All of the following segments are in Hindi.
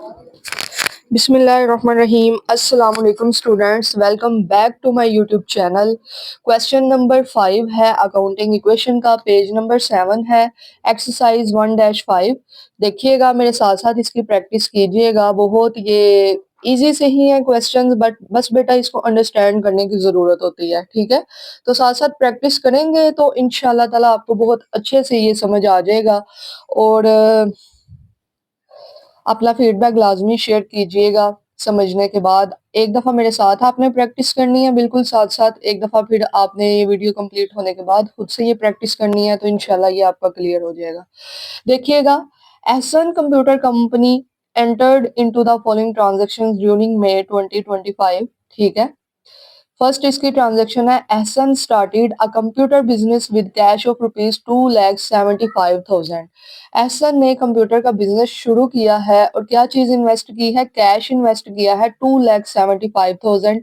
बिस्मिल्लाहिर्रहमानिर्रहीम। अस्सलाम वालेकुम students, welcome back to my YouTube channel. Question number 5 है अकाउंटिंग इक्वेशन का, पेज नंबर 7 है, एक्सरसाइज 1-5। देखिएगा मेरे साथ साथ इसकी प्रैक्टिस कीजिएगा। बहुत ये इजी से ही है क्वेश्चंस, बट बस बेटा इसको अंडरस्टैंड करने की ज़रूरत होती है, ठीक है। तो साथ साथ प्रैक्टिस करेंगे तो इंशाल्लाह ताला आपको बहुत अच्छे से ये समझ आ जाएगा। और अपना फीडबैक लाजमी शेयर कीजिएगा समझने के बाद। एक दफ़ा मेरे साथ आपने प्रैक्टिस करनी है, बिल्कुल साथ साथ एक दफ़ा फिर आपने ये वीडियो कंप्लीट होने के बाद खुद से ये प्रैक्टिस करनी है, तो इंशाल्लाह ये आपका क्लियर हो जाएगा। देखिएगा, Ehsan computer company entered into the following transactions during May 2025, ठीक है। फर्स्ट इसकी ट्रांजैक्शन है, Ehsan started a computer business with cash of ₹2,75,000। एहसन ने कंप्यूटर का बिजनेस शुरू किया है और क्या चीज इन्वेस्ट की है, कैश इन्वेस्ट किया है 2,75,000।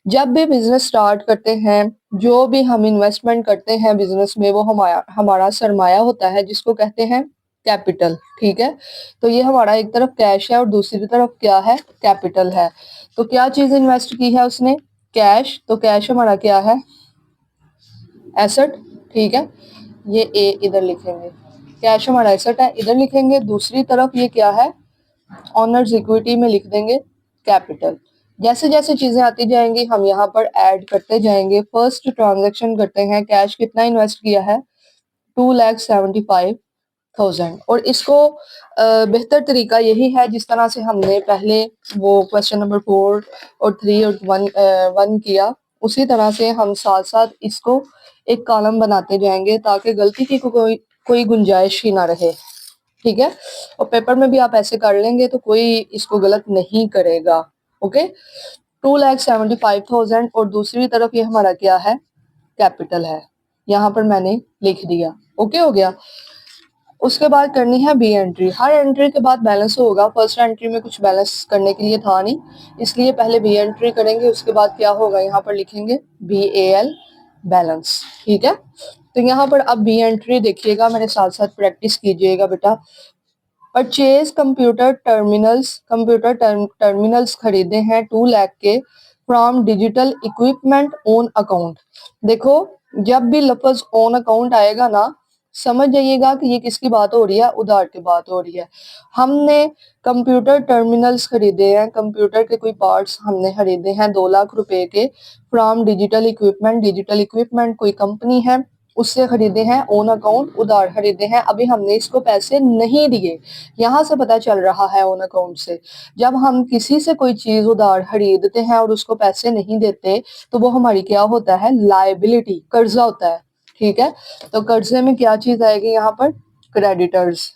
जब भी बिजनेस स्टार्ट करते हैं, जो भी हम इन्वेस्टमेंट करते हैं बिजनेस में, वो हमारा हमारा सरमाया होता है, जिसको कहते हैं कैपिटल, ठीक है। तो ये हमारा एक तरफ कैश है और दूसरी तरफ क्या है, कैपिटल है। तो क्या चीज इन्वेस्ट की है उसने, कैश। तो कैश हमारा क्या है, एसेट, ठीक है। ये ए इधर लिखेंगे, कैश हमारा एसेट है, इधर लिखेंगे। दूसरी तरफ ये क्या है, ऑनर्स इक्विटी में लिख देंगे कैपिटल। जैसे जैसे चीजें आती जाएंगी हम यहाँ पर ऐड करते जाएंगे। फर्स्ट ट्रांजैक्शन करते हैं, कैश कितना इन्वेस्ट किया है, 2,75,000। और इसको बेहतर तरीका यही है जिस तरह से हमने पहले वो क्वेश्चन नंबर 4 और 3 और 1 किया, उसी तरह से हम साथ साथ इसको एक कॉलम बनाते जाएंगे ताकि गलती की कोई गुंजाइश ही ना रहे, ठीक है। और पेपर में भी आप ऐसे कर लेंगे तो कोई इसको गलत नहीं करेगा। ओके, 2,75,000 और दूसरी तरफ ये हमारा क्या है, कैपिटल है। यहाँ पर मैंने लिख दिया, ओके हो गया। उसके बाद करनी है बी एंट्री। हर एंट्री के बाद बैलेंस होगा। फर्स्ट एंट्री में कुछ बैलेंस करने के लिए था नहीं, इसलिए पहले बी एंट्री करेंगे, उसके बाद क्या होगा, यहाँ पर लिखेंगे BAL बैलेंस, ठीक है। तो यहाँ पर अब बी एंट्री देखिएगा, मेरे साथ साथ प्रैक्टिस कीजिएगा बेटा। परचेज कंप्यूटर टर्मिनल्स खरीदे हैं 2 लाख के from digital equipment on account. देखो, जब भी लफ्ज ऑन अकाउंट आएगा ना, समझ जाइएगा कि ये किसकी बात हो रही है, उधार की बात हो रही है। हमने कंप्यूटर टर्मिनल्स खरीदे हैं, कंप्यूटर के कोई पार्ट्स हमने खरीदे हैं 2 लाख रुपए के, from digital equipment. Digital equipment कोई कंपनी है, उससे खरीदे हैं, ऑन अकाउंट उधार खरीदे हैं, अभी हमने इसको पैसे नहीं दिए। यहाँ से पता चल रहा है ऑन अकाउंट से, जब हम किसी से कोई चीज उधार खरीदते हैं और उसको पैसे नहीं देते तो वो हमारी क्या होता है, लायबिलिटी, कर्जा होता है, ठीक है। तो कर्जे में क्या चीज आएगी यहाँ पर, क्रेडिटर्स।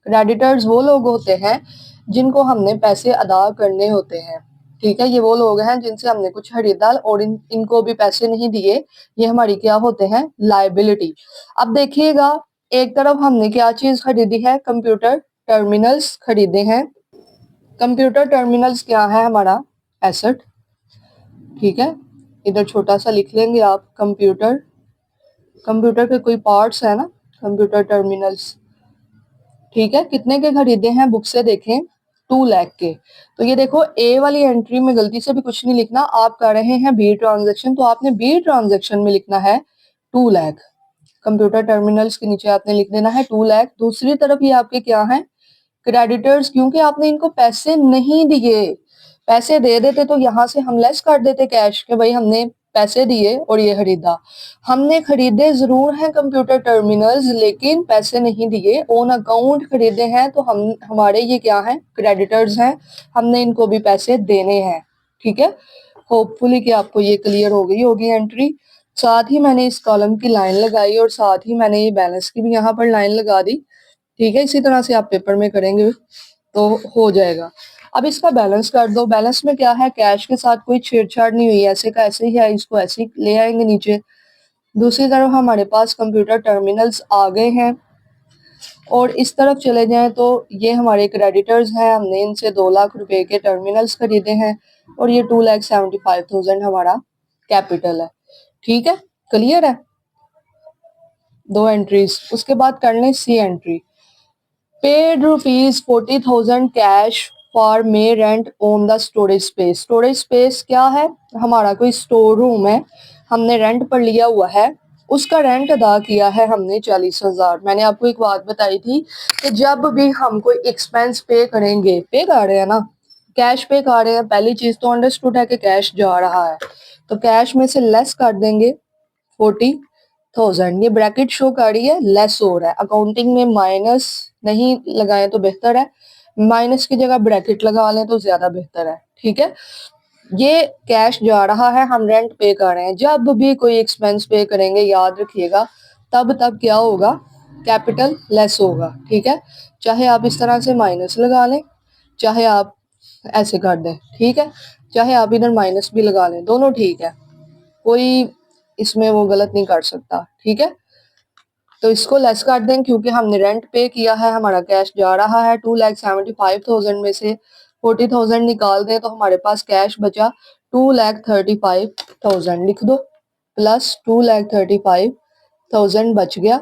क्रेडिटर्स वो लोग होते हैं जिनको हमने पैसे अदा करने होते हैं, ठीक है। ये वो लोग हैं जिनसे हमने कुछ खरीदा और इनको भी पैसे नहीं दिए, ये हमारी क्या होते हैं, लायबिलिटी। अब देखिएगा, एक तरफ हमने क्या चीज खरीदी है, कंप्यूटर टर्मिनल्स खरीदे हैं। कंप्यूटर टर्मिनल्स क्या है, हमारा एसेट, ठीक है। इधर छोटा सा लिख लेंगे आप, कंप्यूटर के कोई पार्ट्स है ना, कंप्यूटर टर्मिनल्स, ठीक है। कितने के खरीदे हैं, बुक से देखें, 2 लाख के। तो ये देखो, ए वाली एंट्री में गलती से भी कुछ नहीं लिखना, आप कर रहे हैं बी ट्रांजेक्शन, तो आपने बी ट्रांजेक्शन में लिखना है 2 लाख। कंप्यूटर टर्मिनल्स के नीचे आपने लिख देना है 2 लाख। दूसरी तरफ ये आपके क्या है, क्रेडिटर्स, क्योंकि आपने इनको पैसे नहीं दिए। पैसे दे देते तो यहाँ से हम लेस कर देते कैश के, भाई हमने पैसे दिए और ये खरीदा। हमने खरीदे जरूर हैं कंप्यूटर टर्मिनल्स, लेकिन पैसे नहीं दिए, ऑन अकाउंट खरीदे हैं, तो हम हमारे ये क्या हैं, क्रेडिटर्स हैं, हमने इनको भी पैसे देने हैं, ठीक है। होपफुली कि आपको ये क्लियर हो गई होगी एंट्री। साथ ही मैंने इस कॉलम की लाइन लगाई और साथ ही मैंने ये बैलेंस की भी यहाँ पर लाइन लगा दी, ठीक है। इसी तरह से आप पेपर में करेंगे तो हो जाएगा। अब इसका बैलेंस कर दो। बैलेंस में क्या है, कैश के साथ कोई छेड़छाड़ नहीं हुई, ऐसे का ऐसे ही है, इसको ऐसे ही ले आएंगे नीचे। दूसरी तरफ हमारे पास कंप्यूटर टर्मिनल्स आ गए हैं और इस तरफ चले जाएं तो ये हमारे क्रेडिटर्स हैं, हमने इनसे 2 लाख रुपए के टर्मिनल्स खरीदे हैं और ये 2,75,000 हमारा कैपिटल है, ठीक है। क्लियर है, 2 एंट्रीज। उसके बाद कर लें C entry. Paid rupees 40,000 cash for May rent on the storage space. Storage space क्या है? हमारा कोई स्टोर रूम है, हमने रेंट पर लिया हुआ है, उसका रेंट अदा किया है हमने 40,000। मैंने आपको एक बात बताई थी कि जब भी हम कोई एक्सपेंस पे करेंगे, पे कर रहे हैं ना, कैश पे कर रहे हैं, पहली चीज तो अंडरस्टूड है कि कैश जा रहा है, तो कैश में से लेस कर देंगे 40,000। ये ब्रैकेट शो कर रही है, लेस हो रहा है। अकाउंटिंग में माइनस नहीं लगाएं तो बेहतर है, माइनस की जगह ब्रैकेट लगा लें तो ज्यादा बेहतर है। ठीक है, ये कैश जा रहा है, हम रेंट पे कर रहे हैं। जब भी कोई एक्सपेंस पे करेंगे याद रखिएगा तब क्या होगा? कैपिटल लेस होगा। ठीक है, चाहे आप इस तरह से माइनस लगा लें, चाहे आप ऐसे कर दें, ठीक है, चाहे आप इधर माइनस भी लगा लें, दोनों ठीक है, कोई इसमें वो गलत नहीं कर सकता। ठीक है, तो इसको लेस कर दें क्योंकि हमने रेंट पे किया है, हमारा कैश जा रहा है। 2,75,000 में से 40,000 निकाल दें तो हमारे पास कैश बचा 2,35,000, लिख दो, प्लस 2,35,000 बच गया।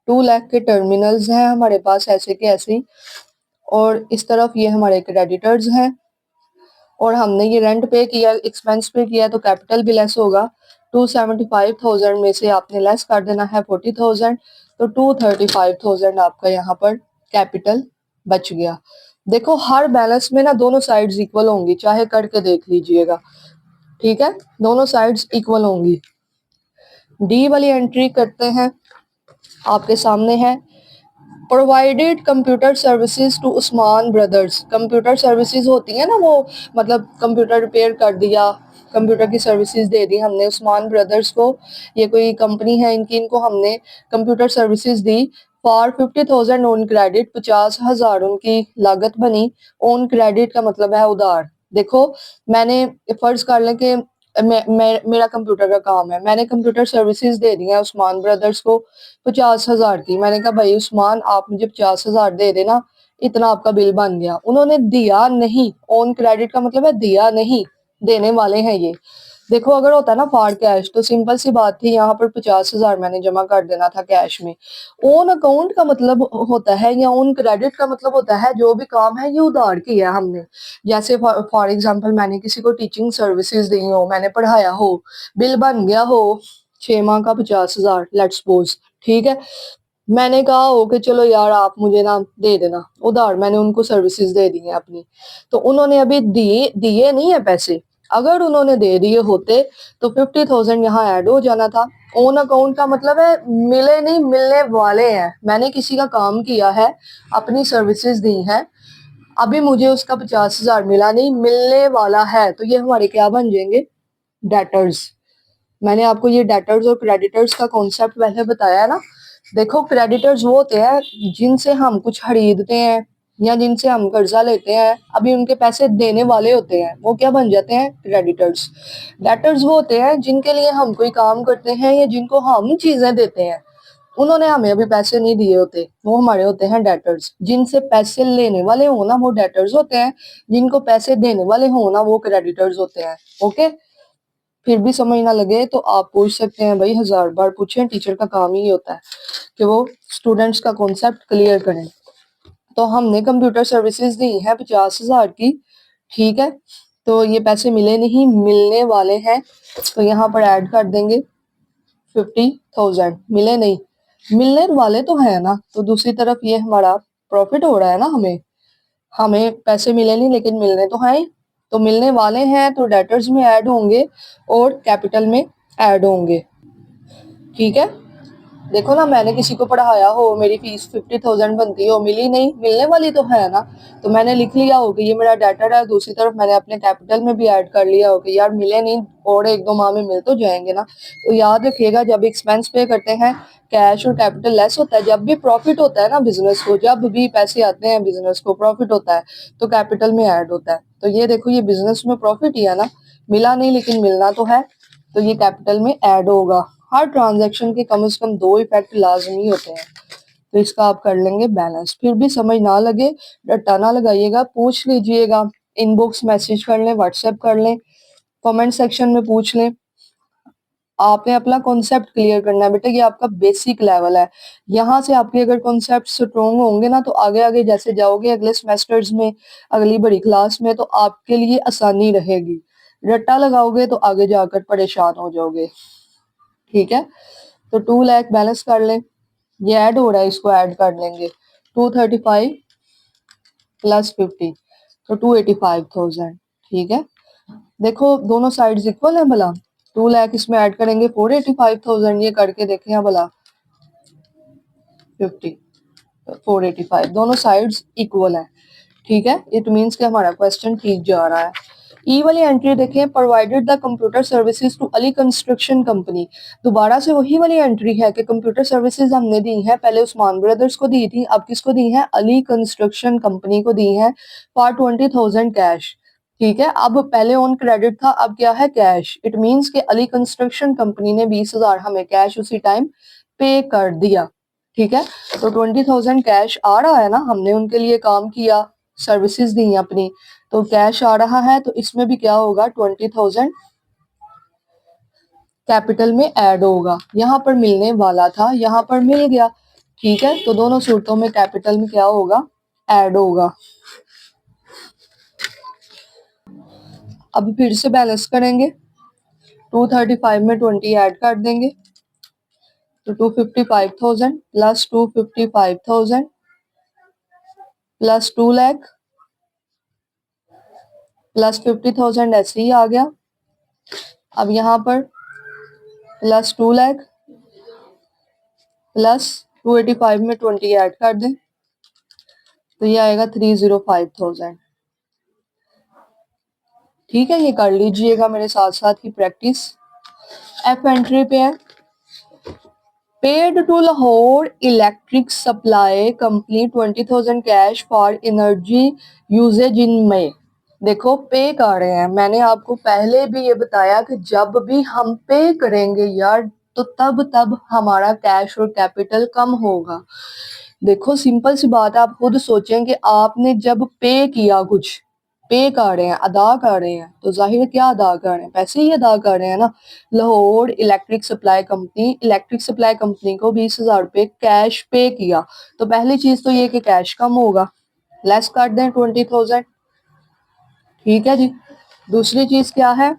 2 लाख के टर्मिनल्स हैं हमारे पास ऐसे के ऐसे, और इस तरफ ये हमारे क्रेडिटर्स हैं, और हमने ये रेंट पे किया, एक्सपेंस पे किया, तो कैपिटल भी लेस होगा। 275,000 में से आपने लेस कर देना है 40,000, तो 235,000 आपका यहाँ पर कैपिटल बच गया। देखो हर बैलेंस में ना दोनों साइड्स इक्वल होंगी, चाहे करके देख लीजिएगा। ठीक है, दोनों साइड्स इक्वल होंगी। डी वाली एंट्री करते हैं, आपके सामने है, provided computer services to Usman brothers. Computer services होती है ना, वो मतलब कंप्यूटर रिपेयर कर दिया, कंप्यूटर की सर्विसेज दे दी हमने उस्मान ब्रदर्स को। ये कोई कंपनी है इनकी, इनको हमने computer services the for 50,000 on credit. 50,000 उनकी लागत बनी। ऑन क्रेडिट का मतलब है उधार। देखो मैंने फर्ज कर लें कि मेरा कंप्यूटर का काम है, मैंने कंप्यूटर सर्विसेज दे दी है उस्मान ब्रदर्स को 50,000 की। मैंने कहा भाई उस्मान आप मुझे 50,000 दे देना, इतना आपका बिल बन गया। उन्होंने दिया नहीं, ऑन क्रेडिट का मतलब है दिया नहीं, देने वाले हैं ये। देखो अगर होता ना फॉर कैश तो सिंपल सी बात थी, यहाँ पर 50,000 मैंने जमा कर देना था कैश में। ऑन अकाउंट का मतलब होता है, या ऑन क्रेडिट का मतलब होता है जो भी काम है ये उधार किया है हमने। जैसे फॉर एग्जाम्पल मैंने किसी को टीचिंग सर्विसेज दी हो, मैंने पढ़ाया हो, बिल बन गया हो 6 माह का 50,000 लेट्स सपोज। ठीक है, मैंने कहा हो कि चलो यार आप मुझे ना दे देना उधार, मैंने उनको सर्विसेज दे दी है अपनी, तो उन्होंने अभी दिए दिए नहीं है पैसे। अगर उन्होंने दे दिए होते तो 50,000 यहाँ ऐड हो जाना था। ऑन अकाउंट का मतलब है मिले नहीं, मिलने वाले हैं। मैंने किसी का काम किया है, अपनी सर्विसेज दी है, अभी मुझे उसका 50,000 मिला नहीं, मिलने वाला है, तो ये हमारे क्या बन जाएंगे? डेटर्स। मैंने आपको ये डेटर्स और क्रेडिटर्स का कॉन्सेप्ट पहले बताया है ना। देखो क्रेडिटर्स वो होते हैं जिनसे हम कुछ खरीदते हैं या जिनसे हम कर्जा लेते हैं, अभी उनके पैसे देने वाले होते हैं, वो क्या बन जाते हैं? क्रेडिटर्स। डेटर्स वो होते हैं जिनके लिए हम कोई काम करते हैं या जिनको हम चीजें देते हैं, उन्होंने हमें अभी पैसे नहीं दिए होते, वो हमारे होते हैं डेटर्स। जिनसे पैसे लेने वाले हो ना वो डेटर्स होते हैं, जिनको पैसे देने वाले हो ना वो क्रेडिटर्स होते हैं। ओके, फिर भी समझ ना लगे तो आप पूछ सकते हैं भाई, 1000 बार पूछें, टीचर का काम ही होता है कि वो स्टूडेंट्स का कॉन्सेप्ट क्लियर करें। तो हमने कंप्यूटर सर्विसेज दी है 50,000 की। ठीक है, तो ये पैसे मिले नहीं, मिलने वाले हैं, तो यहाँ पर ऐड कर देंगे 50,000। मिले नहीं, मिलने वाले तो है ना, तो दूसरी तरफ ये हमारा प्रॉफिट हो रहा है ना, हमें हमें पैसे मिले नहीं लेकिन मिलने तो हैं ही, तो मिलने वाले हैं तो डेटर्स में ऐड होंगे और कैपिटल में ऐड होंगे। ठीक है, देखो ना मैंने किसी को पढ़ाया हो, मेरी फीस 50,000 बनती हो, मिली नहीं, मिलने वाली तो है ना, तो मैंने लिख लिया हो कि ये मेरा डेटर है। दूसरी तरफ मैंने अपने कैपिटल में भी ऐड कर लिया हो कि यार मिले नहीं और 1-2 माह में मिल तो जाएंगे ना। तो याद रखिएगा जब एक्सपेंस पे करते हैं कैश और कैपिटल लेस होता है, जब भी प्रॉफिट होता है ना बिजनेस को, जब भी पैसे आते हैं बिजनेस को प्रॉफिट होता है तो कैपिटल में ऐड होता है। तो ये देखो ये बिजनेस में प्रॉफिट ही है ना, मिला नहीं लेकिन मिलना तो है, तो ये कैपिटल में ऐड होगा। हर ट्रांजैक्शन के कम से कम 2 इफेक्ट लाजमी होते हैं, तो इसका आप कर लेंगे बैलेंस। फिर भी समझ ना लगे रट्टा ना लगाइएगा, पूछ लीजिएगा, इनबॉक्स मैसेज कर लें, व्हाट्सएप कर लें, कमेंट सेक्शन में पूछ लें, आपने अपना कॉन्सेप्ट क्लियर करना है बेटा, ये आपका बेसिक लेवल है। यहाँ से आपके अगर कॉन्सेप्ट स्ट्रोंग होंगे ना तो आगे आगे जैसे जाओगे अगले सेमेस्टर्स में, अगली बड़ी क्लास में, तो आपके लिए आसानी रहेगी। रट्टा लगाओगे तो आगे जाकर परेशान हो जाओगे। ठीक है, तो 2 लाख बैलेंस कर लें, ये ऐड हो रहा है, इसको ऐड कर लेंगे। 235 प्लस 50 तो 285,000। ठीक है, देखो दोनों साइड्स इक्वल है भला। 2 लाख इसमें ऐड करेंगे 485,000, ये करके देखें भला 50 485, दोनों साइड्स इक्वल है। ठीक है, इट मीन्स कि हमारा क्वेश्चन ठीक जा रहा है। ई वाली एंट्री देखें, provided the computer services to Ali construction company. दोबारा से वही वाली एंट्री है कि कंप्यूटर सर्विसेज हमने दी है, पहले उस्मान ब्रदर्स को दी थी, अब किसको दी है, अली कंस्ट्रक्शन कंपनी को दी है फॉर 20,000 कैश। ठीक है, अब पहले ऑन क्रेडिट था, अब क्या है, कैश। इट मीन्स कि अली कंस्ट्रक्शन कंपनी ने 20,000 हमें कैश उसी टाइम पे कर दिया। ठीक है, तो 20,000 कैश आ रहा है ना, हमने उनके लिए काम किया, सर्विसेज दी अपनी, तो कैश आ रहा है, तो इसमें भी क्या होगा, 20,000 कैपिटल में ऐड होगा। यहाँ पर मिलने वाला था, यहाँ पर मिल गया। ठीक है, तो दोनों सूरतों में कैपिटल में क्या होगा, ऐड होगा। अब फिर से बैलेंस करेंगे, 235 में 20 ऐड कर देंगे, तो 255,000 प्लस 255,000 प्लस 2 लाख प्लस 50,000 ऐसे ही आ गया। अब यहाँ पर प्लस 2 लाख प्लस 285 में 20 ऐड कर दें, तो ये आएगा 305,000। ठीक है, ये कर लीजिएगा मेरे साथ साथ ही प्रैक्टिस। एफ एंट्री पे है, paid to Lahore electric supply company 20,000 cash for energy usage in May. देखो पे कर रहे हैं, मैंने आपको पहले भी ये बताया कि जब भी हम पे करेंगे यार तो तब हमारा कैश और कैपिटल कम होगा। देखो सिंपल सी बात है, आप खुद सोचें कि आपने जब पे किया, कुछ पे कर रहे हैं, अदा कर रहे हैं, तो जाहिर है क्या अदा कर रहे हैं, पैसे ही अदा कर रहे हैं ना। लाहौर इलेक्ट्रिक सप्लाई कंपनी को 20,000 रुपये कैश पे किया, तो पहली चीज तो ये कि कैश कम होगा, लेस कर दें 20,000। ठीक है जी, दूसरी चीज क्या है,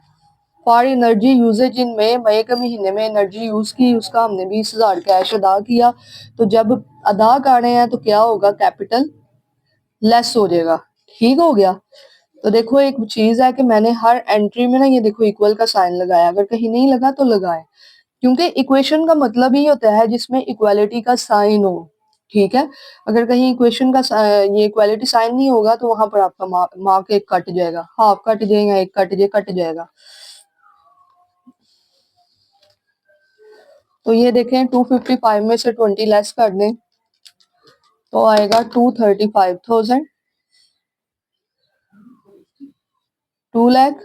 फॉर एनर्जी यूजेज इन मई के महीने में एनर्जी यूज की, उसका हमने 20,000 कैश अदा किया, तो जब अदा कर रहे हैं तो क्या होगा, कैपिटल लेस हो जाएगा। ठीक हो गया, तो देखो एक चीज है कि मैंने हर एंट्री में ना ये देखो इक्वल का साइन लगाया, अगर कहीं नहीं लगा तो लगाए, क्योंकि इक्वेशन का मतलब ही होता है जिसमें इक्वालिटी का साइन हो। ठीक है, अगर कहीं इक्वेशन का ये इक्वालिटी साइन नहीं होगा तो वहां पर आपका मार्क एक कट जाएगा, हाफ कट जाएगा, एक कट जाएगा। तो ये देखें 255 में से 20 लेस कर दें तो आएगा 235,000, 2 लाख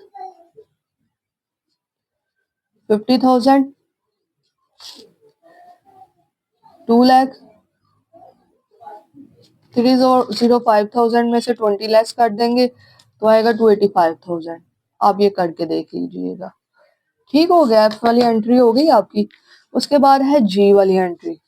50,000, 2 लाख 305,000 में से 20 लेस कर देंगे तो आएगा 285,000। आप ये करके देख लीजिएगा। ठीक हो गया, एफ वाली एंट्री हो गई आपकी। उसके बाद है जी वाली entry,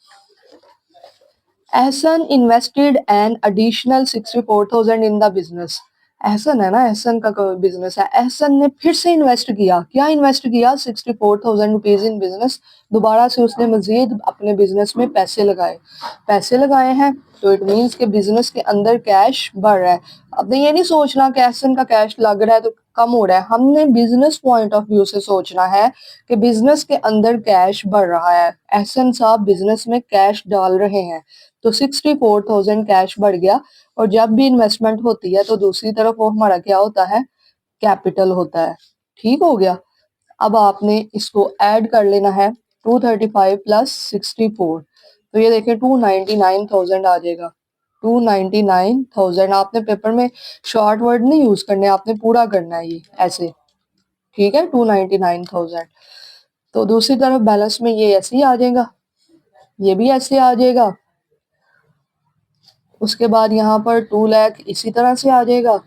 Ehsan invested an additional 64,000 in the business. Ehsan है ना, एहसन का बिजनेस है, एहसन ने फिर से इन्वेस्ट किया, क्या इन्वेस्ट किया, 64,000 रुपीज इन बिजनेस। दोबारा से उसने मजीद अपने बिजनेस में पैसे लगाए हैं, तो इट मीन्स के बिजनेस के अंदर कैश बढ़ रहा है। अब ये नहीं सोचना कि एहसन का कैश लग रहा है तो कम हो रहा है, हमने बिजनेस पॉइंट ऑफ व्यू से सोचना है कि बिजनेस के अंदर कैश बढ़ रहा है, एहसन साहब बिजनेस में कैश डाल रहे हैं, तो 64,000 कैश बढ़ गया। और जब भी इन्वेस्टमेंट होती है तो दूसरी तरफ वो हमारा क्या होता है, कैपिटल होता है। ठीक हो गया, अब आपने इसको ऐड कर लेना है, 235 प्लस 64, तो ये देखें 299,000 आ जाएगा, 299,000। आपने पेपर में शॉर्ट वर्ड नहीं यूज करने, आपने पूरा करना है ये ऐसे। ठीक है, 299,000। तो दूसरी तरफ बैलेंस में ये ऐसे ही आ जाएगा, ये भी ऐसे आ जाएगा। उसके बाद यहाँ पर 2 लाख इसी तरह से आ जाएगा,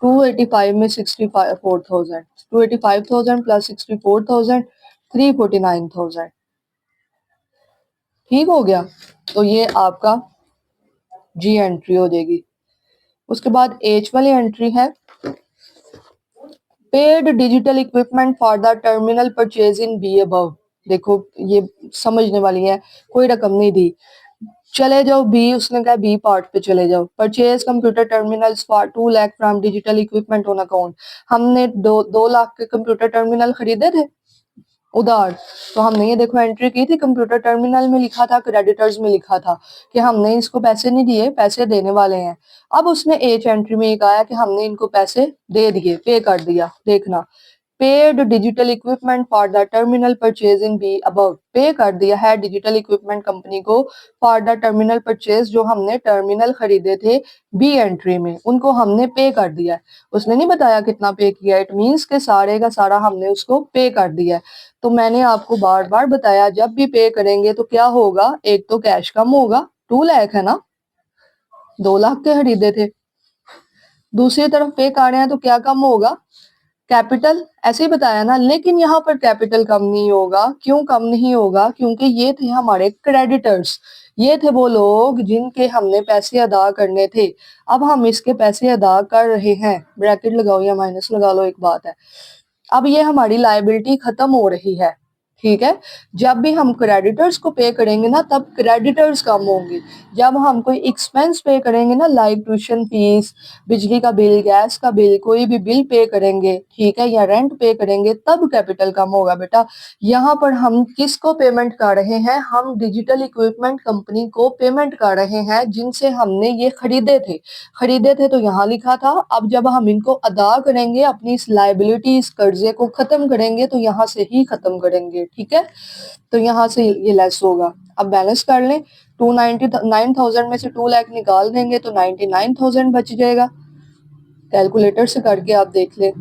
285 में 64,000, 285,000 प्लस 64,000 349,000। ठीक हो गया, तो ये आपका जी एंट्री हो जाएगी। उसके बाद एच वाली एंट्री है paid digital equipment for the terminal purchase in be above. देखो ये समझने वाली है, कोई रकम नहीं दी, चले जाओ बी, उसने कहा बी पार्ट पे चले जाओ। Purchase computer terminals for 2 lakh from digital equipment on account. हमने 2 लाख के कंप्यूटर टर्मिनल खरीदे थे उधार, तो हमने ये देखो एंट्री की थी, कंप्यूटर टर्मिनल में लिखा था, क्रेडिटर्स में लिखा था कि हमने इसको पैसे नहीं दिए, पैसे देने वाले हैं। अब उसने एच एंट्री में एक आया कि हमने इनको पैसे दे दिए, पे कर दिया। देखना, paid digital equipment for the terminal purchase in be above, पे कर दिया है डिजिटल इक्विपमेंट कंपनी को फॉर द टर्मिनल परचेज, जो हमने टर्मिनल खरीदे थे बी एंट्री में, उनको हमने पे कर दिया है। उसने नहीं बताया कितना पे किया, इट मीन्स के सारे का सारा हमने उसको पे कर दिया है। तो मैंने आपको बार बार बताया जब भी पे करेंगे तो क्या होगा, एक तो कैश कम होगा, 2 लाख है ना, 2 लाख के खरीदे थे, दूसरी तरफ पे कर रहे हैं तो क्या कम होगा, कैपिटल, ऐसे ही बताया ना। लेकिन यहाँ पर कैपिटल कम नहीं होगा, क्यों कम नहीं होगा, क्योंकि ये थे हमारे क्रेडिटर्स, ये थे वो लोग जिनके हमने पैसे अदा करने थे। अब हम इसके पैसे अदा कर रहे हैं, ब्रैकेट लगाओ या माइनस लगा लो, एक बात है। अब ये हमारी लायबिलिटी खत्म हो रही है, ठीक है। जब भी हम क्रेडिटर्स को पे करेंगे ना, तब क्रेडिटर्स कम होंगे। जब हम कोई एक्सपेंस पे करेंगे ना, लाइक ट्यूशन फीस, बिजली का बिल, गैस का बिल, कोई भी बिल पे करेंगे, ठीक है, या रेंट पे करेंगे, तब कैपिटल कम होगा बेटा। यहाँ पर हम किसको पेमेंट कर रहे हैं, हम डिजिटल इक्विपमेंट कंपनी को पेमेंट कर रहे हैं जिनसे हमने ये खरीदे थे तो यहाँ लिखा था। अब जब हम इनको अदा करेंगे, अपनी इस लाइबिलिटी, इस कर्जे को खत्म करेंगे, तो यहाँ से ही खत्म करेंगे, ठीक है। तो यहाँ से ये लेस होगा। अब बैलेंस कर लें, 299,000 में से 2 लाख निकाल देंगे तो 99,000 बच जाएगा। कैलकुलेटर से करके आप देख लें।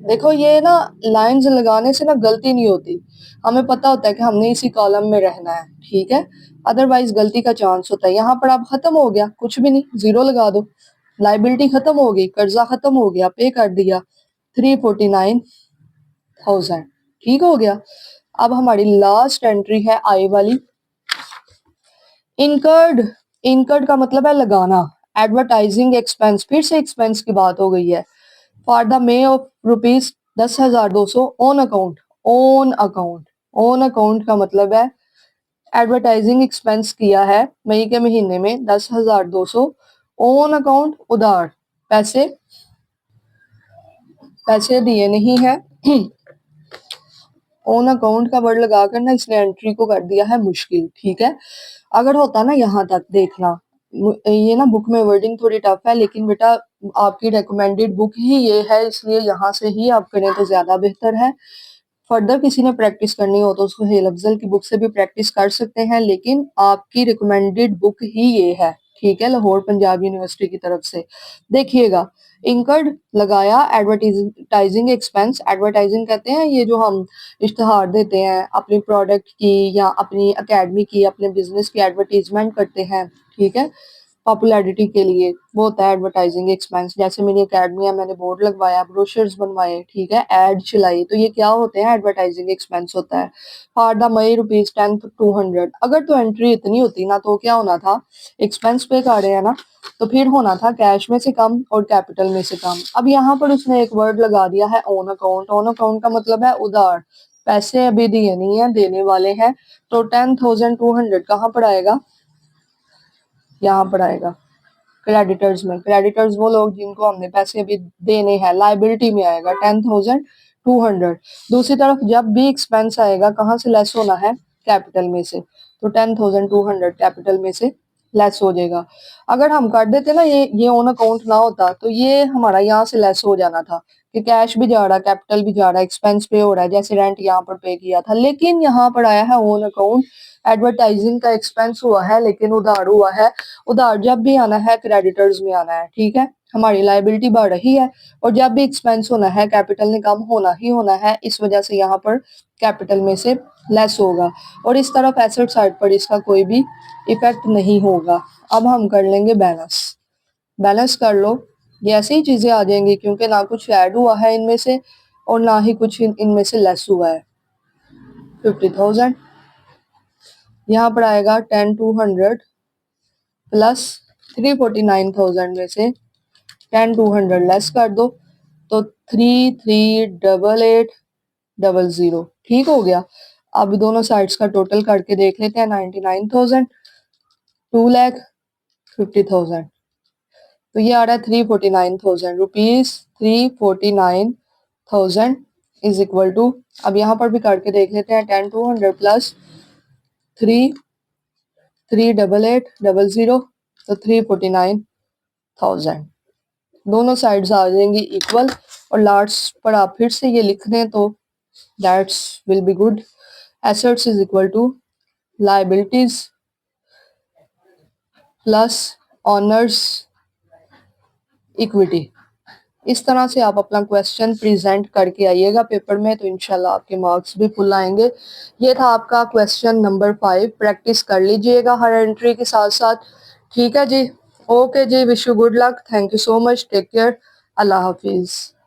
देखो ये ना लाइंस लगाने से ना गलती नहीं होती, हमें पता होता है कि हमने इसी कॉलम में रहना है, ठीक है, अदरवाइज गलती का चांस होता है। यहाँ पर अब खत्म हो गया, कुछ भी नहीं, जीरो लगा दो, लाइबिलिटी खत्म हो गई, कर्जा खत्म हो गया, पे कर दिया, 349,000, ठीक हो गया। अब हमारी लास्ट एंट्री है आई वाली, इनकर्ड। इनकर्ड का मतलब है लगाना, एडवर्टाइजिंग एक्सपेंस, फिर से एक्सपेंस की बात हो गई है। For the may of rupees 10,200 on account, on account, on account का मतलब है एडवर्टाइजिंग एक्सपेंस किया है मई के महीने में 10,200 ऑन अकाउंट, उधार, पैसे दिए नहीं है। ऑन अकाउंट का वर्ड लगाकर ना इसने एंट्री को कर दिया है मुश्किल, ठीक है। अगर होता ना यहाँ तक, देखना ये ना बुक में वर्डिंग थोड़ी टफ है, लेकिन बेटा आपकी रिकमेंडेड बुक ही ये है, इसलिए यहाँ से ही आप करें तो ज्यादा बेहतर है। फर्दर किसी ने प्रैक्टिस करनी हो तो उसको हेल अफजल की बुक से भी प्रैक्टिस कर सकते हैं, लेकिन आपकी रिकमेंडेड बुक ही ये है, ठीक है, लाहौर पंजाब यूनिवर्सिटी की तरफ से। देखिएगा, इंकर्ड लगाया एडवर्टाइजिंग एक्सपेंस, एडवर्टाइजिंग कहते हैं ये जो हम इश्तहार देते हैं अपनी प्रोडक्ट की या अपनी एकेडमी की, अपने बिजनेस की एडवर्टीजमेंट करते हैं, ठीक है, पॉपुलैरिटी के लिए, वो होता है एडवर्टाइजिंग एक्सपेंस। जैसे मेरी एकेडमी है, मैंने बोर्ड लगवाया, ब्रोशर्स बनवाए, ठीक है, एड चलाई, तो ये क्या होते हैं, एडवर्टाइजिंग एक्सपेंस होता है। फॉर द मई रुपीज 10,200, अगर तो एंट्री इतनी होती ना तो क्या होना था, एक्सपेंस पे कर रहे हैं ना, तो फिर होना था कैश में से कम और कैपिटल में से कम। अब यहाँ पर उसने एक वर्ड लगा दिया है ऑन अकाउंट, ऑन अकाउंट का मतलब है उधार, पैसे अभी दिए नहीं है, देने वाले हैं। तो 10,200 कहाँ पर आएगा, यहाँ पर आएगा क्रेडिटर्स में। क्रेडिटर्स वो लोग जिनको हमने पैसे अभी देने हैं, लाइबिलिटी में आएगा 10,200। दूसरी तरफ जब भी एक्सपेंस आएगा कहाँ से लेस होना है, कैपिटल में से, तो 10,200 कैपिटल में से लेस हो जाएगा। अगर हम कर देते ना ये ऑन अकाउंट ना होता तो ये हमारा यहाँ से लेस हो जाना था कि कैश भी जा रहा, कैपिटल भी जा रहा, एक्सपेंस पे हो रहा है, जैसे रेंट यहाँ पर पे किया था, लेकिन यहाँ पर आया है ऑन अकाउंट, एडवर्टाइजिंग का एक्सपेंस हुआ है लेकिन उधार हुआ है। उधार जब भी आना है क्रेडिटर्स में आना है, ठीक है, हमारी लाइबिलिटी बढ़ रही है, और जब भी एक्सपेंस होना है कैपिटल ने कम होना ही होना है, इस वजह से यहाँ पर कैपिटल में से लेस होगा, और इस तरफ एसेट साइड पर इसका कोई भी इफेक्ट नहीं होगा। अब हम कर लेंगे बैलेंस, बैलेंस कर लो, ये ऐसी ही चीजें आ जाएंगी क्योंकि ना कुछ ऐड हुआ है इनमें से और ना ही कुछ इनमें से लेस हुआ है। 50,000 यहाँ पर आएगा 10,200 प्लस 349,000 में से 10,200 लेस कर दो तो 338800 ठीक हो गया। अब दोनों साइड्स का टोटल करके देख लेते हैं 99,000 2,50,000 तो ये आ रहा है 349,000 रुपीज 349,000 इज इक्वल टू, अब यहाँ पर भी करके देख लेते हैं 10,200 प्लस 3,38,00 तो 349,000 दोनों साइड्स आ जाएंगी इक्वल और लास्ट पर आप फिर से ये लिख दें तो that's will be good. Assets is equal to liabilities plus owners equity. इस तरह से आप अपना क्वेश्चन प्रेजेंट करके आइएगा पेपर में तो इंशाल्लाह आपके मार्क्स भी फुल आएंगे। ये था आपका क्वेश्चन नंबर 5, प्रैक्टिस कर लीजिएगा हर एंट्री के साथ साथ। ठीक है जी, ओके जी, wish you good luck, thank you so much, take care, अल्लाह हाफिज़।